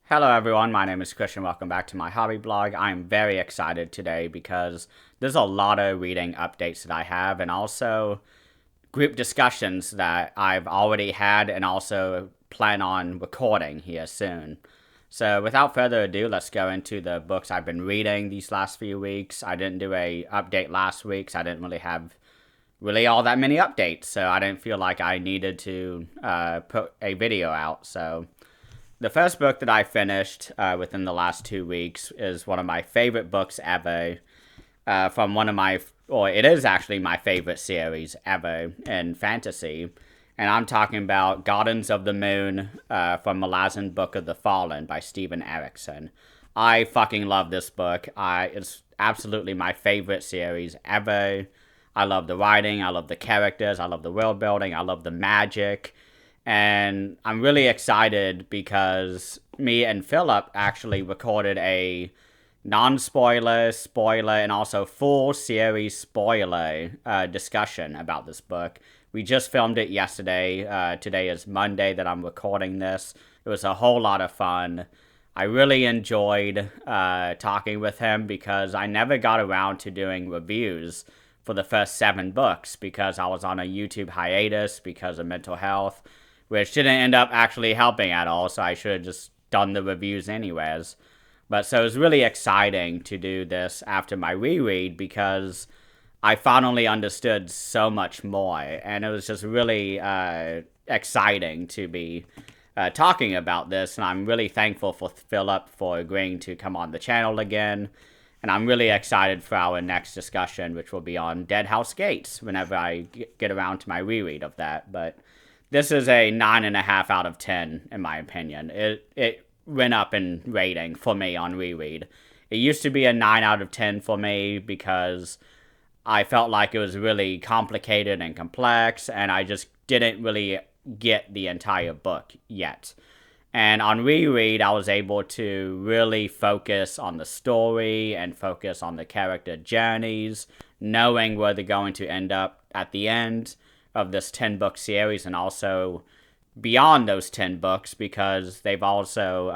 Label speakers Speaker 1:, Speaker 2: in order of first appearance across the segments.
Speaker 1: Hello everyone, my name is Christian. Welcome back to my hobby blog. I'm very excited today because there's a lot of reading updates that I have and also group discussions that I've already had and also plan on recording here soon. So without further ado, let's go into the books I've been reading these last few weeks. I didn't do a update last week, so I didn't really have all that many updates, so I didn't feel like I needed to put a video out. So the first book that I finished within the last 2 weeks is one of my favorite books ever. From one of my, or it is actually my favorite series ever in fantasy. And I'm talking about Gardens of the Moon from Malazan Book of the Fallen by Steven Erikson. I fucking love this book. It's absolutely my favorite series ever. I love the writing, I love the characters, I love the world building, I love the magic. And I'm really excited because me and Philip actually recorded a non-spoiler, spoiler, and also full series spoiler discussion about this book. We just filmed it yesterday. Today is Monday that I'm recording this. It was a whole lot of fun. I really enjoyed talking with him because I never got around to doing reviews for the first 7 books because I was on a YouTube hiatus because of mental health, which didn't end up actually helping at all, so I should have just done the reviews anyways. But so it was really exciting to do this after my reread because I finally understood so much more, and it was just really exciting to be talking about this, and I'm really thankful for Philip for agreeing to come on the channel again, and I'm really excited for our next discussion, which will be on Dead House Gates, whenever I get around to my reread of that, but this is a 9.5 out of 10, in my opinion. It went up in rating for me on reread. It used to be a 9 out of 10 for me because I felt like it was really complicated and complex, and I just didn't really get the entire book yet. And on reread, I was able to really focus on the story and focus on the character journeys, knowing where they're going to end up at the end of this 10-book series, and also beyond those 10 books, because they've also,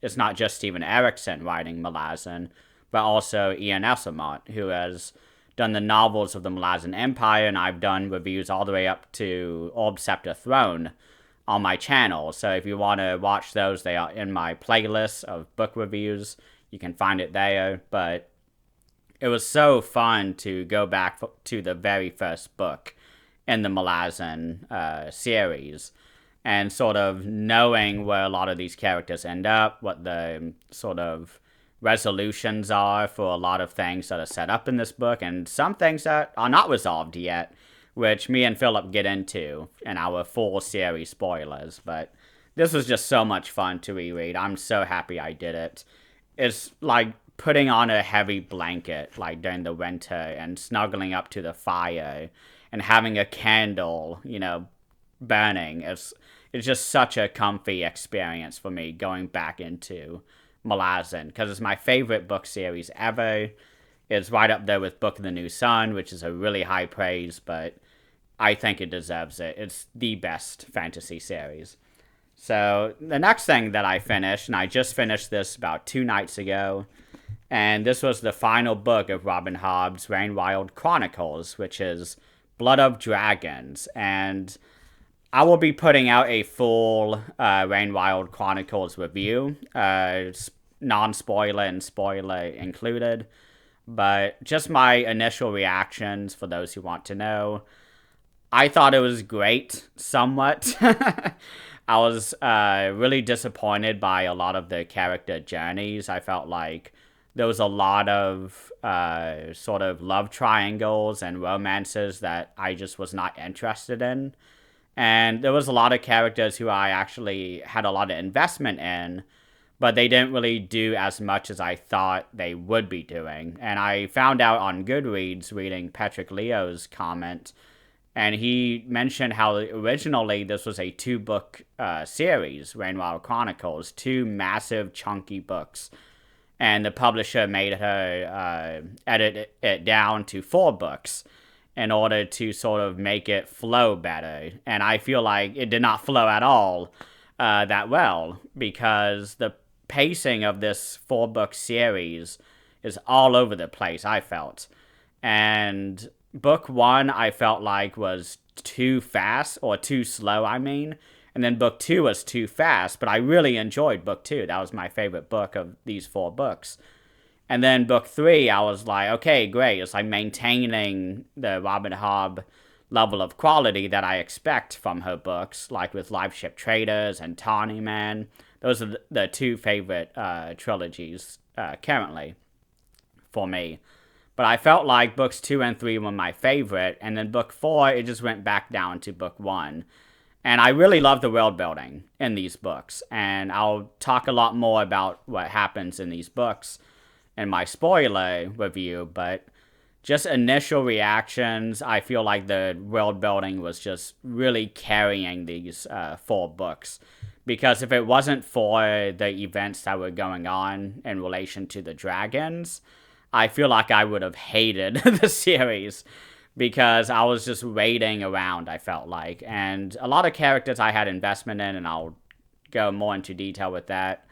Speaker 1: it's not just Steven Erikson writing Malazan, but also Ian Esselmont, who has done the novels of the Malazan Empire, and I've done reviews all the way up to Orb Scepter Throne on my channel. So if you want to watch those, they are in my playlist of book reviews. You can find it there, but it was so fun to go back to the very first book in the Malazan series, and sort of knowing where a lot of these characters end up, what the sort of resolutions are for a lot of things that are set up in this book, and some things that are not resolved yet, which me and Philip get into in our full series spoilers. But this was just so much fun to reread. I'm so happy I did it. It's like putting on a heavy blanket like during the winter and snuggling up to the fire and having a candle, burning. It's just such a comfy experience for me going back into Malazan, because it's my favorite book series ever. It's right up there with Book of the New Sun, which is a really high praise, but I think it deserves it. It's the best fantasy series. So the next thing that I finished, and I just finished this about 2 nights ago, and this was the final book of Robin Hobb's Rainwild Chronicles, which is Blood of Dragons, and I will be putting out a full Rainwild Chronicles review, non-spoiler and spoiler included, but just my initial reactions for those who want to know. I thought it was great, somewhat. I was really disappointed by a lot of the character journeys. I felt like there was a lot of sort of love triangles and romances that I just was not interested in. And there was a lot of characters who I actually had a lot of investment in, but they didn't really do as much as I thought they would be doing. And I found out on Goodreads, reading Patrick Leo's comment, and he mentioned how originally this was a 2-book series, Rainwild Chronicles, 2 massive chunky books. And the publisher made her edit it down to 4 books in order to sort of make it flow better. And I feel like it did not flow at all that well, because the pacing of this 4-book series is all over the place, I felt. And book 1, I felt like was too fast, or too slow, I mean. And then book 2 was too fast, but I really enjoyed book 2. That was my favorite book of these 4 books. And then book 3, I was like, okay, great. It's like maintaining the Robin Hobb level of quality that I expect from her books, like with Live Ship Traders and Tawny Man. Those are the 2 favorite trilogies currently for me. But I felt like books 2 and 3 were my favorite, and then book 4, it just went back down to book 1. And I really love the world building in these books, and I'll talk a lot more about what happens in these books in my spoiler review, but just initial reactions, I feel like the world building was just really carrying these 4 books. Because if it wasn't for the events that were going on in relation to the dragons, I feel like I would have hated the series, because I was just waiting around, I felt like. And a lot of characters I had investment in, and I'll go more into detail with that.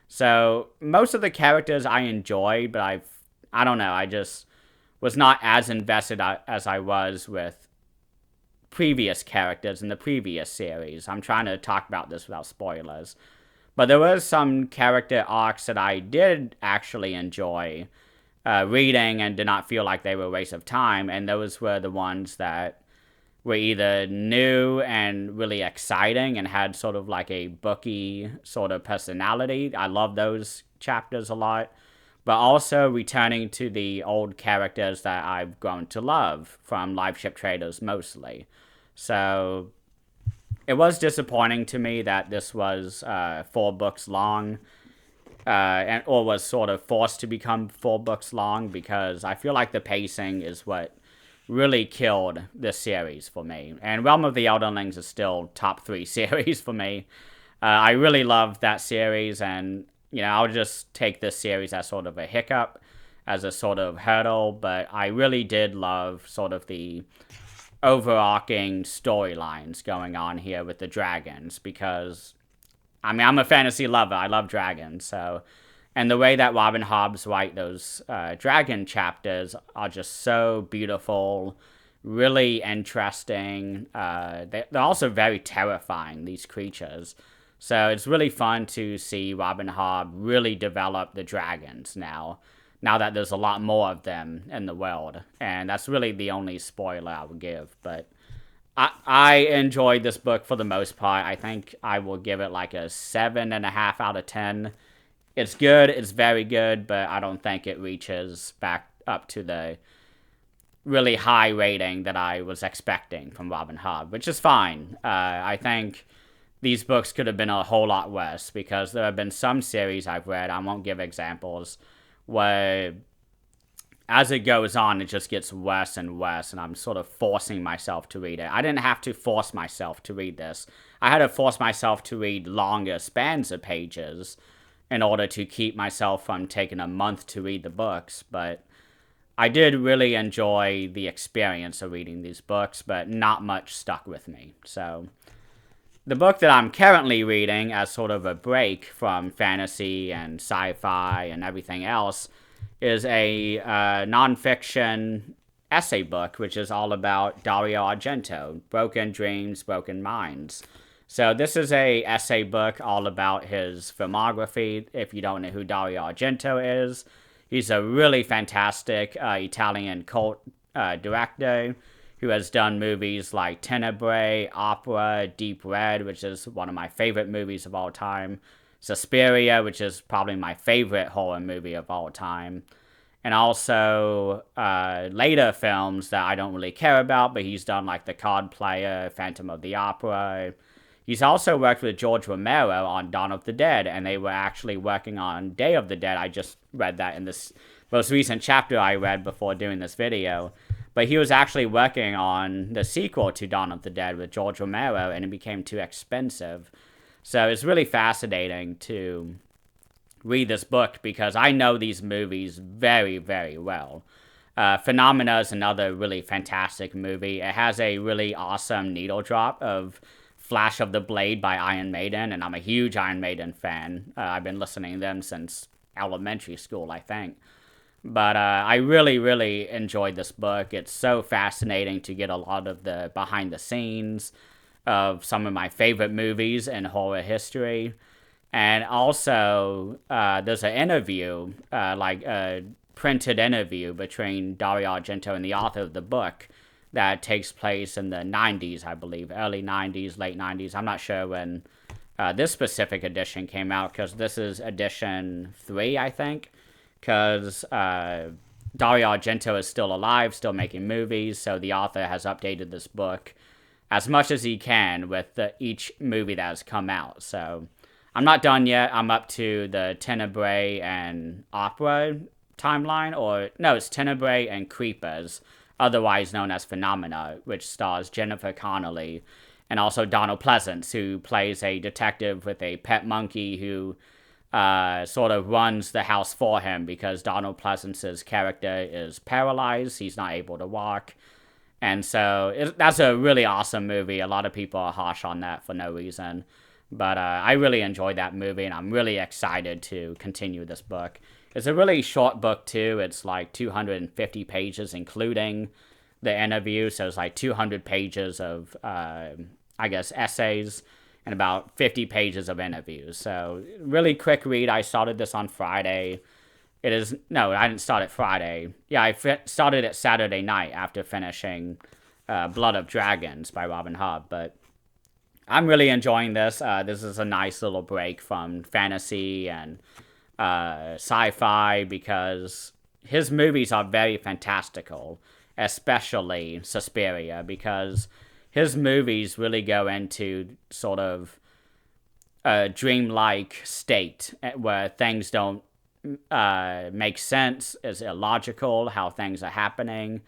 Speaker 1: So most of the characters I enjoy, but I don't know, I just was not as invested as I was with previous characters in the previous series. I'm trying to talk about this without spoilers. But there was some character arcs that I did actually enjoy reading and did not feel like they were a waste of time, and those were the ones that were either new and really exciting and had sort of like a booky sort of personality. I love those chapters a lot. But also returning to the old characters that I've grown to love from Live Ship Traders mostly. So it was disappointing to me that this was 4 books long, or was sort of forced to become 4 books long, because I feel like the pacing is what really killed this series for me. And Realm of the Elderlings is still top 3 series for me. I really love that series, and I'll just take this series as sort of a hiccup, as a sort of hurdle, but I really did love sort of the overarching storylines going on here with the dragons, because I'm a fantasy lover. I love dragons, and the way that Robin Hobbs write those dragon chapters are just so beautiful, really interesting. They're also very terrifying, these creatures. So it's really fun to see Robin Hobb really develop the dragons now that there's a lot more of them in the world. And that's really the only spoiler I would give, but I enjoyed this book for the most part. I think I will give it like a 7.5 out of 10. It's good, it's very good, but I don't think it reaches back up to the really high rating that I was expecting from Robin Hobb, which is fine. I think these books could have been a whole lot worse, because there have been some series I've read, I won't give examples, where as it goes on, it just gets worse and worse, and I'm sort of forcing myself to read it. I didn't have to force myself to read this. I had to force myself to read longer spans of pages in order to keep myself from taking a month to read the books, but I did really enjoy the experience of reading these books, but not much stuck with me. So the book that I'm currently reading as sort of a break from fantasy and sci-fi and everything else is a nonfiction essay book, which is all about Dario Argento, Broken Dreams, Broken Minds. So this is a essay book all about his filmography. If you don't know who Dario Argento is, he's a really fantastic Italian cult director who has done movies like Tenebrae, Opera, Deep Red, which is one of my favorite movies of all time, Suspiria, which is probably my favorite horror movie of all time, and also later films that I don't really care about, but he's done like The Card Player, Phantom of the Opera. He's also worked with George Romero on Dawn of the Dead, and they were actually working on Day of the Dead. I just read that in this most recent chapter I read before doing this video. But he was actually working on the sequel to Dawn of the Dead with George Romero, and it became too expensive. So it's really fascinating to read this book, because I know these movies very, very well. Phenomena is another really fantastic movie. It has a really awesome needle drop of Flash of the Blade by Iron Maiden, and I'm a huge Iron Maiden fan. I've been listening to them since elementary school, I think. But I really, really enjoyed this book. It's so fascinating to get a lot of the behind the scenes of some of my favorite movies in horror history. And also, there's an interview, like a printed interview between Dario Argento and the author of the book that takes place in the 90s, I believe, early 90s, late 90s. I'm not sure when this specific edition came out, because this is edition 3, I think, because Dario Argento is still alive, still making movies, so the author has updated this book as much as he can with each movie that has come out. So I'm not done yet. I'm up to the Tenebrae and Opera timeline, or no, it's Tenebrae and Creepers, otherwise known as Phenomena, which stars Jennifer Connelly and also Donald Pleasance, who plays a detective with a pet monkey who sort of runs the house for him because Donald Pleasance's character is paralyzed. He's not able to walk. And so that's a really awesome movie. A lot of people are harsh on that for no reason. But I really enjoyed that movie, and I'm really excited to continue this book. It's a really short book, too. It's like 250 pages, including the interview. So it's like 200 pages of, I guess, essays and about 50 pages of interviews. So really quick read. I started this on Friday. No, I didn't start it Friday. Yeah, I started it Saturday night after finishing Blood of Dragons by Robin Hobb. But I'm really enjoying this. This is a nice little break from fantasy and sci-fi, because his movies are very fantastical, especially Suspiria, because his movies really go into sort of a dreamlike state where things don't make sense, is illogical, how things are happening.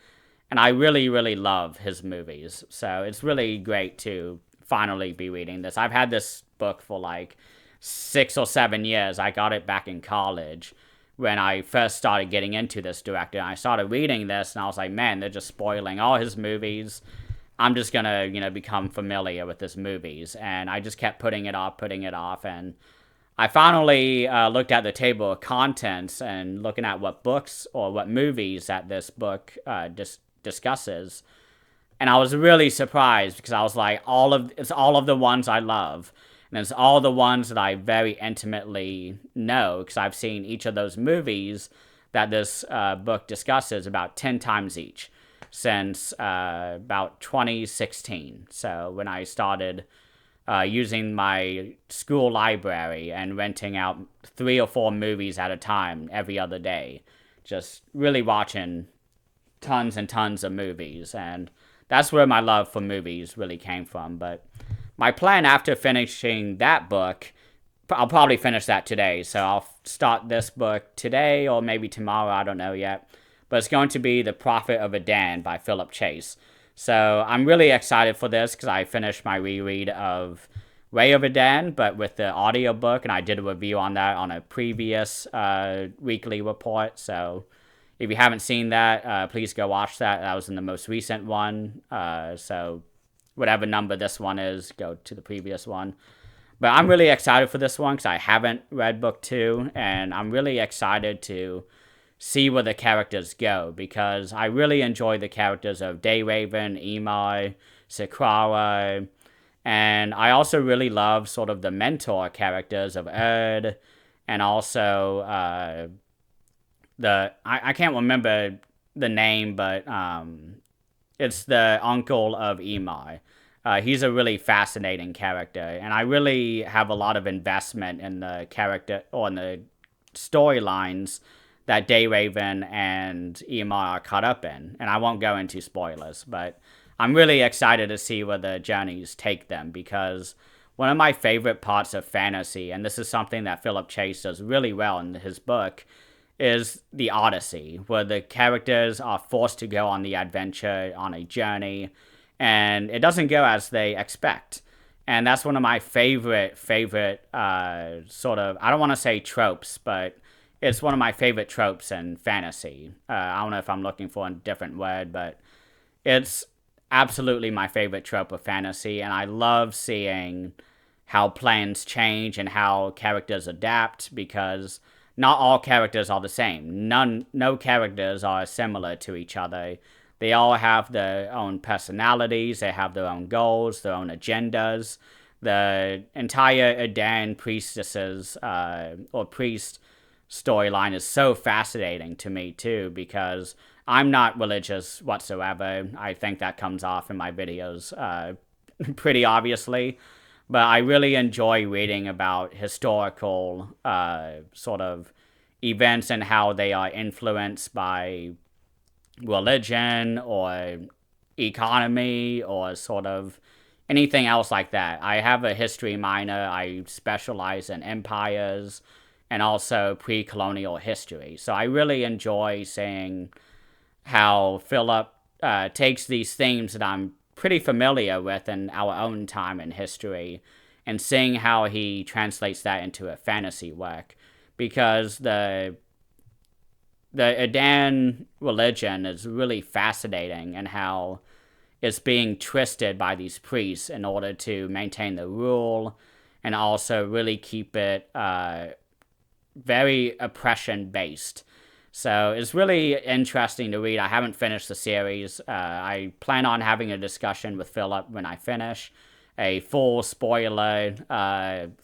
Speaker 1: And I really, really love his movies. So it's really great to finally be reading this. I've had this book for like 6 or 7 years. I got it back in college when I first started getting into this director. I started reading this and I was like, man, they're just spoiling all his movies. I'm just gonna, become familiar with his movies. And I just kept putting it off. And I finally looked at the table of contents and looking at what books or what movies that this book discusses. And I was really surprised, because I was like, it's all of the ones I love. And it's all the ones that I very intimately know, because I've seen each of those movies that this book discusses about 10 times each since about 2016. So when I started using my school library and renting out 3 or 4 movies at a time every other day, just really watching tons and tons of movies. And that's where my love for movies really came from. But my plan after finishing that book, I'll probably finish that today. So I'll start this book today or maybe tomorrow, I don't know yet. But it's going to be The Prophet of Adan by Philip Chase. So I'm really excited for this, because I finished my reread of Way of Adan, but with the audiobook, and I did a review on that on a previous weekly report. So if you haven't seen that, please go watch that. That was in the most recent one. So whatever number this one is, go to the previous one. But I'm really excited for this one, because I haven't read book 2, and I'm really excited to see where the characters go, because I really enjoy the characters of Daywraven, Emai, Sakrara, and I also really love sort of the mentor characters of Erd, and also I can't remember the name, but it's the uncle of Emai. He's a really fascinating character, and I really have a lot of investment in the character, or in the storylines that Daywraven and Emai are caught up in. And I won't go into spoilers, but I'm really excited to see where the journeys take them, because one of my favorite parts of fantasy, and this is something that Philip Chase does really well in his book, is the Odyssey, where the characters are forced to go on the adventure, on a journey, and it doesn't go as they expect. And that's one of my favorite sort of, I don't want to say tropes, but it's one of my favorite tropes in fantasy. I don't know if I'm looking for a different word, but it's absolutely my favorite trope of fantasy, and I love seeing how plans change and how characters adapt because not all characters are the same. No characters are similar to each other. They all have their own personalities, they have their own goals, their own agendas. The entire Adan priestesses or priest storyline is so fascinating to me too because I'm not religious whatsoever. I think that comes off in my videos pretty obviously. But I really enjoy reading about historical sort of events and how they are influenced by religion or economy or sort of anything else like that. I have a history minor. I specialize in empires and also pre-colonial history. So I really enjoy seeing how Philip takes these themes that I'm pretty familiar with in our own time in history and seeing how he translates that into a fantasy work. Because the Adan religion is really fascinating and how it's being twisted by these priests in order to maintain the rule and also really keep it very oppression based. So it's really interesting to read. I haven't finished the series. I plan on having a discussion with Philip when I finish. A full spoiler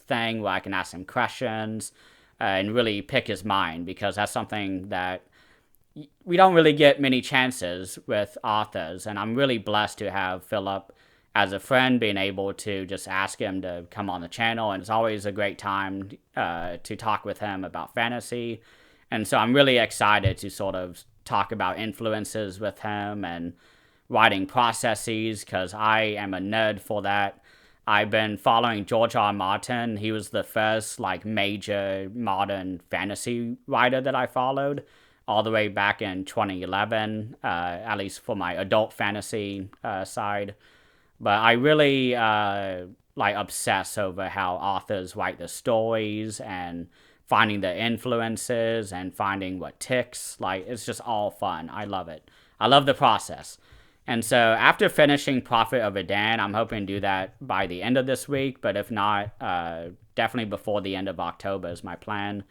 Speaker 1: thing where I can ask him questions and really pick his mind because that's something that we don't really get many chances with authors. And I'm really blessed to have Philip as a friend, being able to just ask him to come on the channel. And it's always a great time to talk with him about fantasy. And so I'm really excited to sort of talk about influences with him and writing processes because I am a nerd for that. I've been following George R. R. Martin. He was the first like major modern fantasy writer that I followed all the way back in 2011, at least for my adult fantasy side. But I really like obsess over how authors write the stories and finding the influences and finding what ticks. Like, it's just all fun. I love it. I love the process. And so after finishing Prophet of Adan, I'm hoping to do that by the end of this week. But if not, definitely before the end of October is my plan.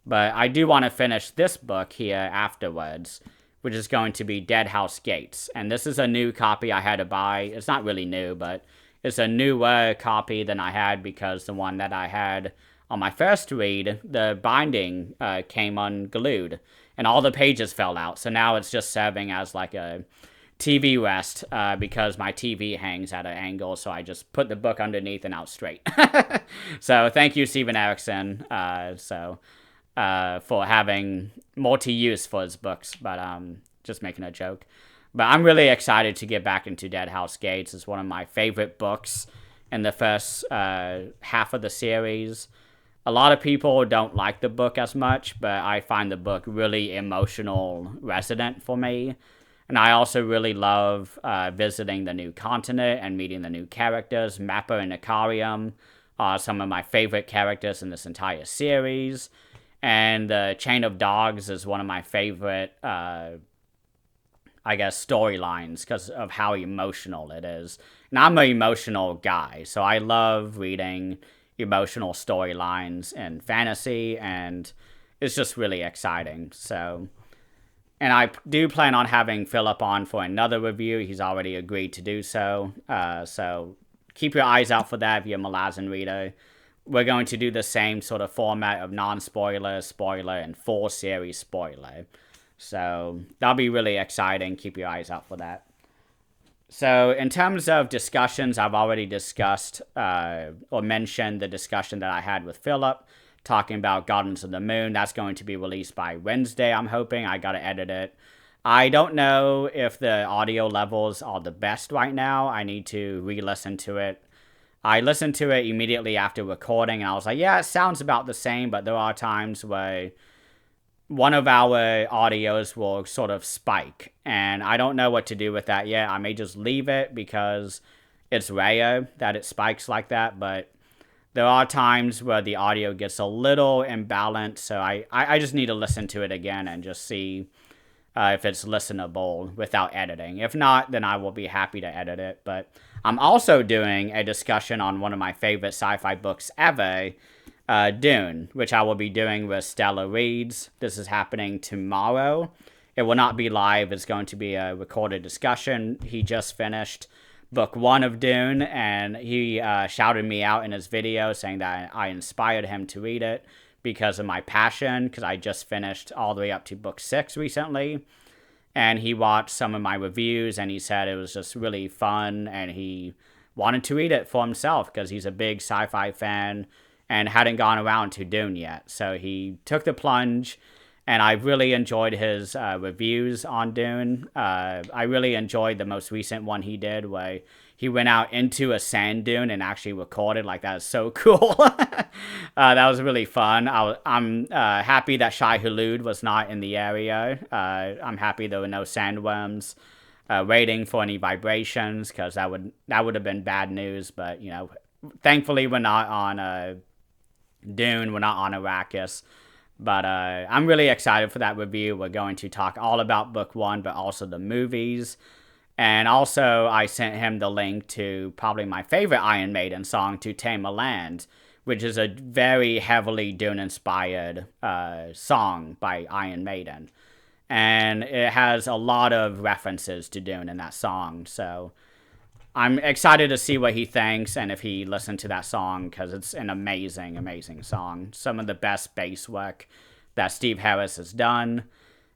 Speaker 1: But I do want to finish this book here afterwards, which is going to be Dead House Gates. And this is a new copy I had to buy. It's not really new, but it's a newer copy than I had because the one that I had on my first read, the binding came unglued and all the pages fell out. So now it's just serving as like a TV rest because my TV hangs at an angle. So I just put the book underneath and out straight. So thank you, Stephen Erikson, for having multi-use for his books. But just making a joke. But I'm really excited to get back into Dead House Gates. It's one of my favorite books in the first half of the series. A lot of people don't like the book as much, but I find the book really emotional, resonant for me. And I also really love visiting the new continent and meeting the new characters. Mappa and Ikariam are some of my favorite characters in this entire series. And the Chain of Dogs is one of my favorite, storylines because of how emotional it is. And I'm an emotional guy, so I love reading emotional storylines in fantasy, and it's just really exciting. So, and I do plan on having Philip on for another review. He's already agreed to do so. So keep your eyes out for that if you're a Malazan reader. We're going to do the same sort of format of non-spoiler, spoiler, and full series spoiler. So that'll be really exciting. Keep your eyes out for that. So in terms of discussions, I've already discussed or mentioned the discussion that I had with Philip talking about Gardens of the Moon. That's going to be released by Wednesday, I'm hoping. I got to edit it. I don't know if the audio levels are the best right now. I need to re-listen to it. I listened to it immediately after recording, and I was like, yeah, it sounds about the same, but there are times where one of our audios will sort of spike, and I don't know what to do with that yet. I may just leave it because it's rare that it spikes like that, but there are times where the audio gets a little imbalanced, so I just need to listen to it again and just see if it's listenable without editing. If not, then I will be happy to edit it. But I'm also doing a discussion on one of my favorite sci-fi books ever, Dune, which I will be doing with Stella Reeds. This is happening tomorrow. It will not be live. It's going to be a recorded discussion. He just finished book 1 of Dune, and he shouted me out in his video saying that I inspired him to read it because of my passion, because I just finished all the way up to book 6 recently. And he watched some of my reviews, and he said it was just really fun, and he wanted to read it for himself because he's a big sci-fi fan and hadn't gone around to Dune yet. So he took the plunge, and I really enjoyed his reviews on Dune. I really enjoyed the most recent one he did, where he went out into a sand dune and actually recorded. Like, that is so cool. That was really fun. I'm happy that Shai Hulud was not in the area. I'm happy there were no sandworms waiting for any vibrations, because that would have been bad news. But, thankfully we're not on Dune. We're not on Arrakis. But I'm really excited for that review. We're going to talk all about book 1, but also the movies. And also, I sent him the link to probably my favorite Iron Maiden song, To Tame a Land, which is a very heavily Dune-inspired song by Iron Maiden. And it has a lot of references to Dune in that song. So I'm excited to see what he thinks and if he listened to that song, because it's an amazing, amazing song. Some of the best bass work that Steve Harris has done.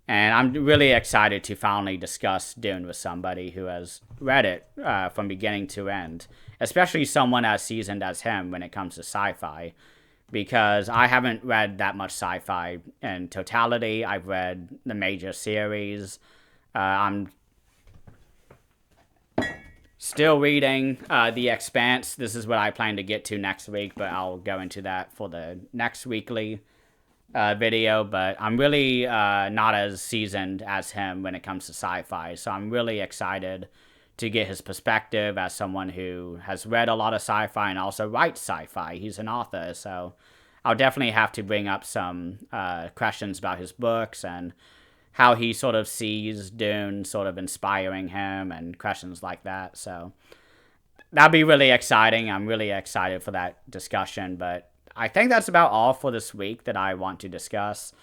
Speaker 1: And I'm really excited to finally discuss Dune with somebody who has read it from beginning to end, especially someone as seasoned as him when it comes to sci-fi, because I haven't read that much sci-fi in totality. I've read the major series. I'm still reading The Expanse. This is what I plan to get to next week, but I'll go into that for the next weekly video. But I'm really not as seasoned as him when it comes to sci-fi, so I'm really excited to get his perspective as someone who has read a lot of sci-fi and also writes sci-fi. He's an author, so I'll definitely have to bring up some questions about his books and how he sort of sees Dune sort of inspiring him and questions like that. So that'll be really exciting. I'm really excited for that discussion. But I think that's about all for this week that I want to discuss.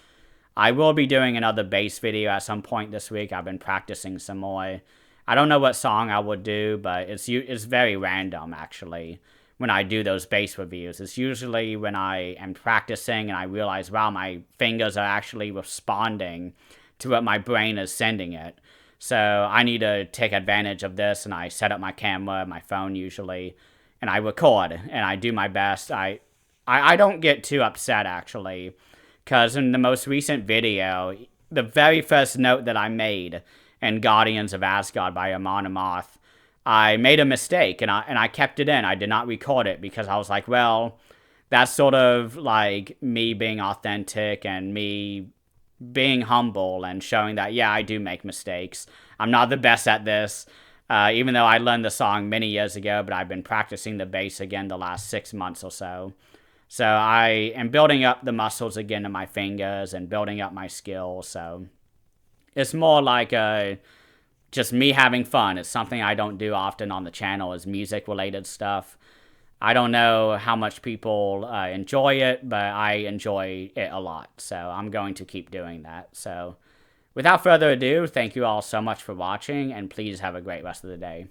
Speaker 1: I will be doing another bass video at some point this week. I've been practicing some more. I don't know what song I would do, but it's very random, actually, when I do those bass reviews. It's usually when I am practicing and I realize, wow, my fingers are actually responding to what my brain is sending it. So I need to take advantage of this, and I set up my camera, my phone usually, and I record, and I do my best. I don't get too upset, actually, because in the most recent video, the very first note that I made in Guardians of Asgard by Amon Amarth, I made a mistake, and I kept it in. I did not record it because I was like, well, that's sort of like me being authentic and me being humble and showing that, yeah, I do make mistakes. I'm not the best at this, even though I learned the song many years ago, but I've been practicing the bass again the last 6 months or so. So I am building up the muscles again in my fingers and building up my skills. So it's more like just me having fun. It's something I don't do often on the channel, is music-related stuff. I don't know how much people enjoy it, but I enjoy it a lot. So I'm going to keep doing that. So without further ado, thank you all so much for watching, and please have a great rest of the day.